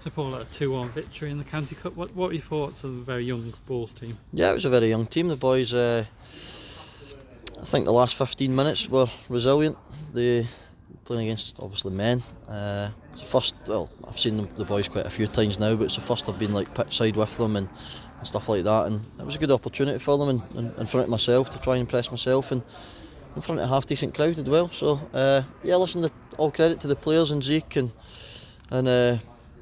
So Paul, a 2-1 victory in the County Cup. What were your thoughts of the very young Bulls team? Yeah, it was a very young team. The boys, I think the last 15 minutes were resilient. They playing against obviously men. It's the first. Well, I've seen the boys quite a few times now, but it's the first I've been like pitch side with them and stuff like that. And it was a good opportunity for them in front of myself to try and impress myself and in front of a half decent crowd as well. So yeah, listen, all credit to the players and Zeke and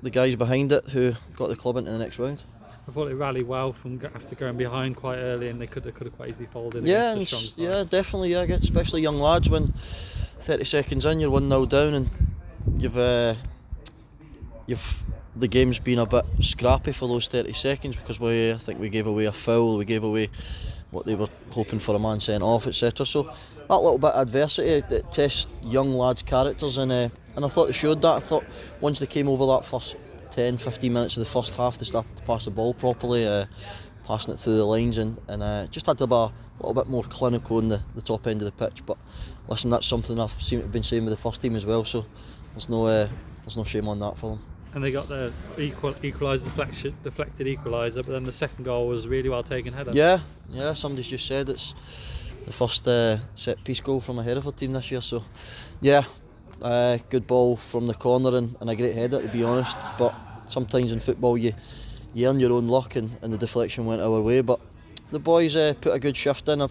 the guys behind it who got the club into the next round. I thought they rallied well from after going behind quite early, and they could have quite easily folded. Yeah, against the strong side. yeah, definitely. Yeah, especially young lads when 30 seconds in, you're 1-0 down, and you've the game's been a bit scrappy for those 30 seconds because I think we gave away a foul, we gave away what they were hoping for, a man sent off, etc. So that little bit of adversity it tests young lads' characters, and I thought they showed that. I thought once they came over that first 10-15 minutes of the first half, they started to pass the ball properly, passing it through the lines, and just had to be a little bit more clinical in the top end of the pitch. But listen, that's something I've been saying with the first team as well, so there's no shame on that for them. And they got the equaliser, deflected equaliser, but then the second goal was really well taken header. Yeah, somebody's just said it's the first set piece goal from a Hereford team this year, so yeah, good ball from the corner and a great header, to be honest. But sometimes in football you earn your own luck, and the deflection went our way. But the boys put a good shift in.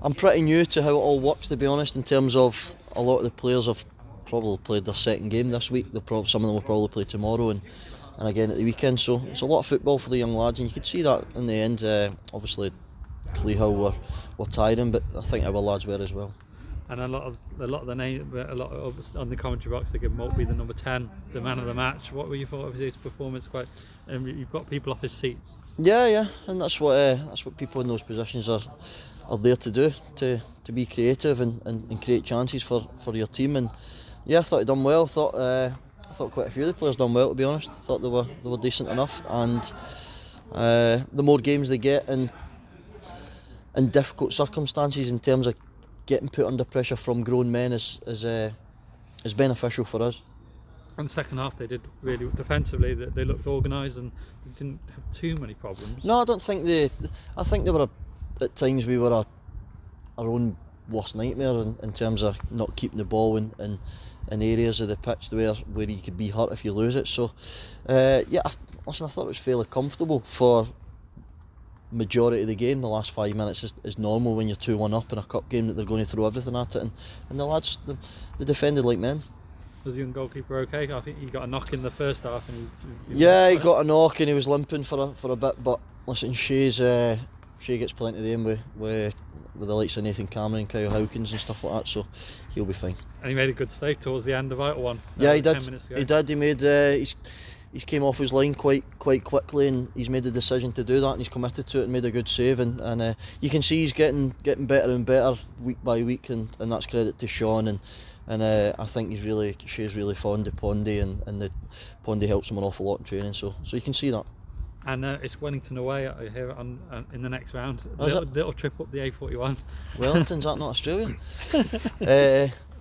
I'm pretty new to how it all works, to be honest, in terms of a lot of the players have probably played their second game this week. Some of them will probably play tomorrow and again at the weekend. So it's a lot of football for the young lads, and you could see that in the end. Obviously, Clee were tiring, but I think our lads were as well. And a lot of on the commentary box they give Maltby the number 10, the man of the match. What were you thought of his performance? You've got people off his seats. Yeah, and that's what people in those positions are there to do, to be creative and create chances for your team. And yeah, I thought he done well. I thought quite a few of the players done well, to be honest. I thought they were decent enough, and the more games they get in difficult circumstances in terms of getting put under pressure from grown men is beneficial for us. And the second half they did really defensively. They looked organised and they didn't have too many problems. No, I don't think I think they were at times we were our own worst nightmare in terms of not keeping the ball in areas of the pitch where you could be hurt if you lose it. So yeah, listen, I thought it was fairly comfortable for majority of the game. The last 5 minutes is normal when you're 2-1 up in a cup game, that they're going to throw everything at it, and the lads they defended like men. Was the young goalkeeper okay? I think he got a knock in the first half. He got a knock and he was limping for a bit. But listen, Shea gets plenty of them with the likes of Nathan Cameron, Kyle Hawkins and stuff like that, so he'll be fine. And he made a good save towards the end, a vital one. Yeah, he did. He did. He made. He's came off his line quite quickly, and he's made the decision to do that, and he's committed to it and made a good save, and you can see he's getting better and better week by week, and that's credit to Sean, and I think Shea's really fond of Pondy, and the Pondy helps him an awful lot in training, so you can see that. And it's Wellington away here in the next round. Little trip up the A41. Wellington's that not Australia?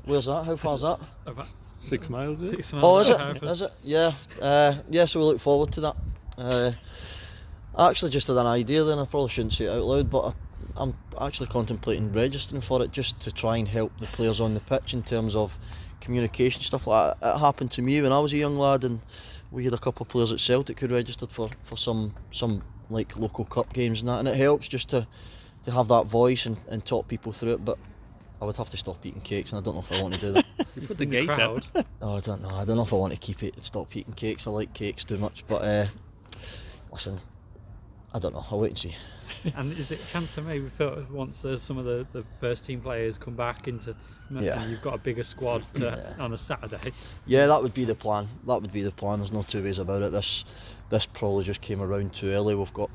Where's that? How far's that? About 6 miles. 6 miles. Oh, is it? Is it? Yeah. So we look forward to that. I actually just had an idea then. I probably shouldn't say it out loud, but I'm actually contemplating registering for it, just to try and help the players on the pitch in terms of communication, stuff like that. It happened to me when I was a young lad, and we had a couple of players at Celtic who registered for some like local cup games and that, and it helps just to have that voice and talk people through it. But I would have to stop eating cakes, and I don't know if I want to do that. You put the gate out. Oh, I don't know. I don't know if I want to stop eating cakes. I like cakes too much, but listen, I don't know. I'll wait and see. And is it a chance to maybe once some of the first team players come back into, you've got a bigger squad on a Saturday? Yeah, that would be the plan. There's no two ways about it. This probably just came around too early. We've got,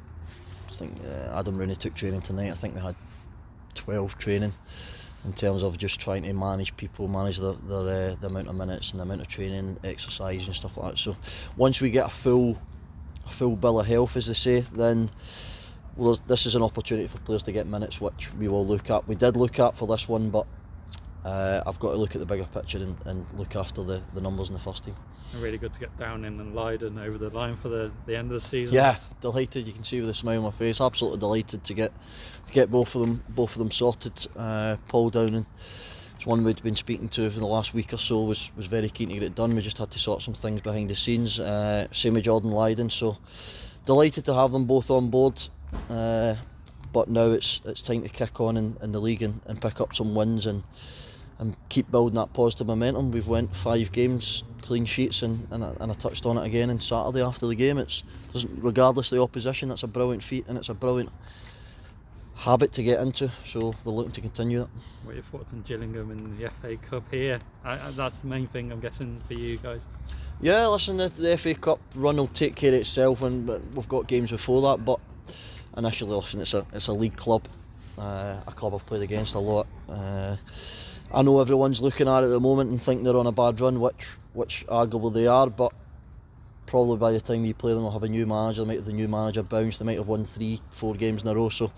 I think Adam Rooney took training tonight. I think we had 12 training in terms of just trying to manage people, manage the amount of minutes and the amount of training, exercise and stuff like that. So once we get a full bill of health, as they say, then this is an opportunity for players to get minutes, which we will look at. We did look at for this one, but I've got to look at the bigger picture and look after the numbers in the first team. And really good to get down in and Leiden over the line for the end of the season. Yeah, delighted. You can see with a smile on my face. Absolutely delighted to get both of them sorted. Paul Downing, it's one we'd been speaking to for the last week or so, was very keen to get it done. We just had to sort some things behind the scenes. Same with Jordan Leiden. So delighted to have them both on board. But now it's time to kick on in the league and pick up some wins and keep building that positive momentum. We've went 5 games, clean sheets, and I touched on it again on Saturday after the game. Regardless of the opposition, that's a brilliant feat and it's a brilliant habit to get into, so we're looking to continue that. What are your thoughts on Gillingham and the FA Cup here? That's the main thing, I'm guessing, for you guys. Yeah, listen, the FA Cup run will take care of itself, and we've got games before that, but initially, listen, it's a league club, a club I've played against a lot. I know everyone's looking at it at the moment and think they're on a bad run, which arguably they are, but probably by the time we play them, they'll have a new manager. They might have the new manager bounce. They might have won 3-4 games in a row. So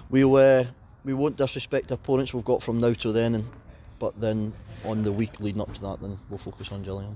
we won't disrespect the opponents we've got from now to then. But then on the week leading up to that, then we'll focus on Gillingham.